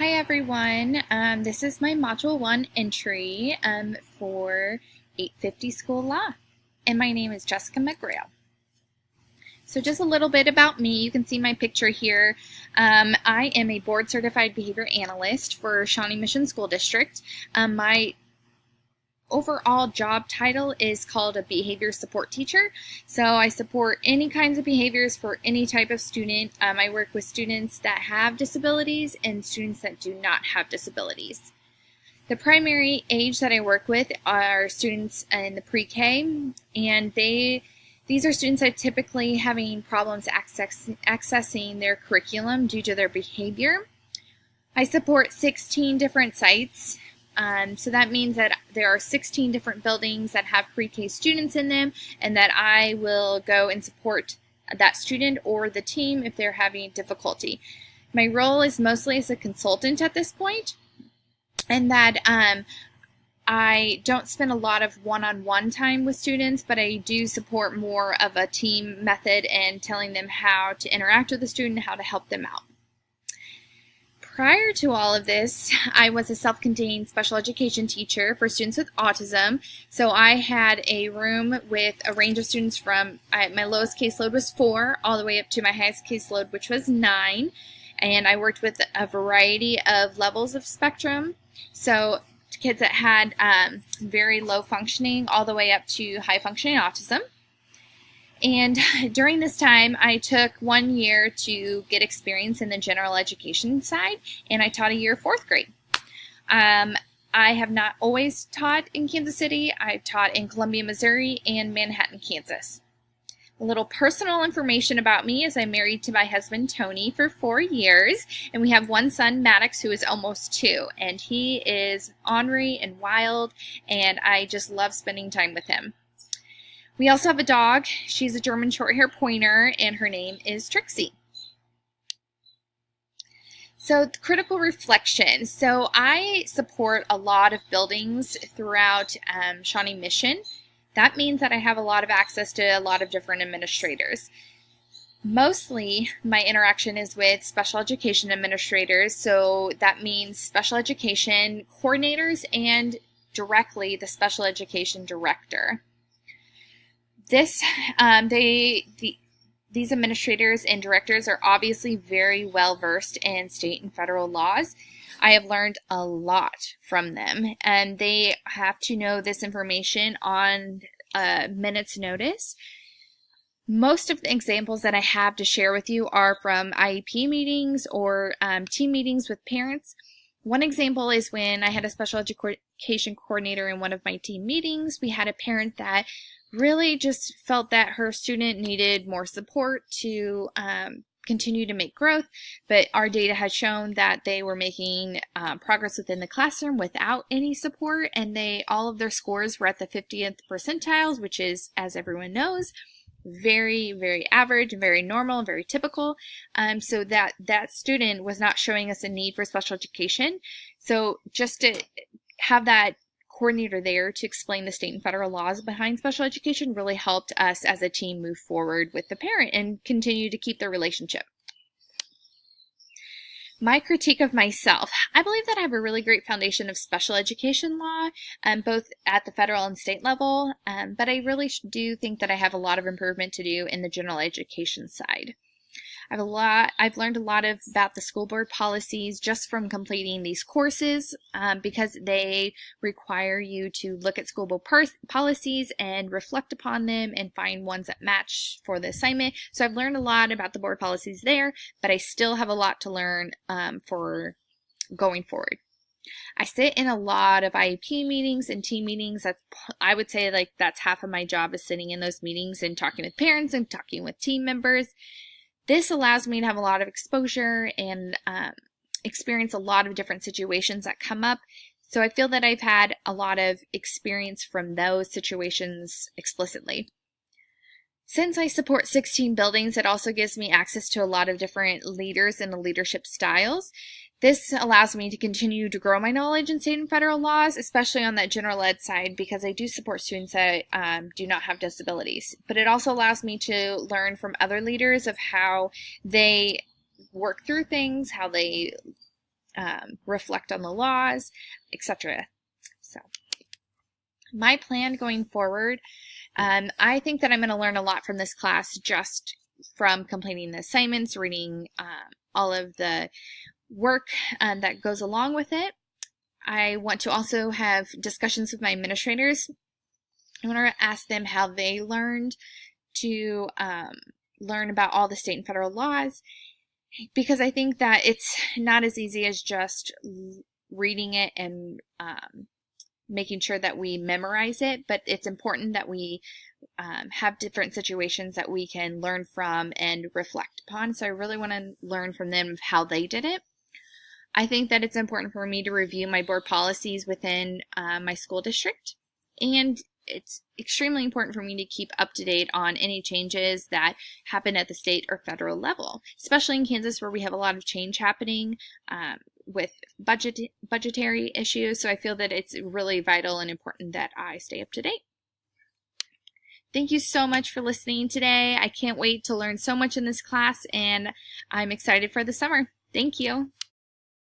Hi everyone, this is my Module 1 entry for 850 School Law, and my name is Jessica McGrail. So just a little bit about me. You can see my picture here. I am a board certified behavior analyst for Shawnee Mission School District. My overall job title is called a behavior support teacher. So I support any kinds of behaviors for any type of student. I work with students that have disabilities and students that do not have disabilities. The primary age that I work with are students in the pre-K, and these are students that are typically having problems accessing their curriculum due to their behavior. I support 16 different sites. So that means that there are 16 different buildings that have pre-K students in them, and that I will go and support that student or the team if they're having difficulty. My role is mostly as a consultant at this point, and that I don't spend a lot of one-on-one time with students, but I do support more of a team method and telling them how to interact with the student, how to help them out. Prior to all of this, I was a self-contained special education teacher for students with autism. So I had a room with a range of students from, my lowest caseload was 4, all the way up to my highest caseload, which was 9. And I worked with a variety of levels of spectrum. So kids that had very low functioning all the way up to high functioning autism. And during this time, I took 1 year to get experience in the general education side, and I taught a year of 4th grade. I have not always taught in Kansas City. I've taught in Columbia, Missouri, and Manhattan, Kansas. A little personal information about me is I'm married to my husband, Tony, for 4 years, and we have one son, Maddox, who is almost 2, and he is ornery and wild, and I just love spending time with him. We also have a dog. She's a German Shorthair Pointer, and her name is Trixie. So critical reflection. So I support a lot of buildings throughout Shawnee Mission. That means that I have a lot of access to a lot of different administrators. Mostly my interaction is with special education administrators, so that means special education coordinators and directly the special education director. These administrators and directors are obviously very well versed in state and federal laws. I have learned a lot from them, and they have to know this information on a minute's notice. Most of the examples that I have to share with you are from IEP meetings or team meetings with parents. One example is when I had a special education coordinator in one of my team meetings. We had a parent that really just felt that her student needed more support to continue to make growth, but our data had shown that they were making progress within the classroom without any support, and all of their scores were at the 50th percentiles, which is, as everyone knows, very, very average and very normal and very typical. So that student was not showing us a need for special education. So just to have that coordinator there to explain the state and federal laws behind special education really helped us as a team move forward with the parent and continue to keep their relationship. My critique of myself. I believe that I have a really great foundation of special education law, both at the federal and state level, but I really do think that I have a lot of improvement to do in the general education side. I've learned a lot about the school board policies just from completing these courses because they require you to look at school board policies and reflect upon them and find ones that match for the assignment. So I've learned a lot about the board policies there, but I still have a lot to learn for going forward. I sit in a lot of IEP meetings and team meetings. I would say like that's half of my job is sitting in those meetings and talking with parents and talking with team members. This allows me to have a lot of exposure and experience a lot of different situations that come up. So I feel that I've had a lot of experience from those situations explicitly. Since I support 16 buildings, it also gives me access to a lot of different leaders and leadership styles. This allows me to continue to grow my knowledge in state and federal laws, especially on that general ed side, because I do support students that do not have disabilities. But it also allows me to learn from other leaders of how they work through things, how they reflect on the laws, etc. So my plan going forward, I think that I'm going to learn a lot from this class just from completing the assignments, reading all of the work that goes along with it. I want to also have discussions with my administrators. I want to ask them how they learned to learn about all the state and federal laws, because I think that it's not as easy as just reading it and making sure that we memorize it, but it's important that we have different situations that we can learn from and reflect upon. So I really want to learn from them how they did it. I think that it's important for me to review my board policies within my school district, and it's extremely important for me to keep up to date on any changes that happen at the state or federal level, especially in Kansas where we have a lot of change happening with budgetary issues. So I feel that it's really vital and important that I stay up to date. Thank you so much for listening today. I can't wait to learn so much in this class, and I'm excited for the summer. Thank you.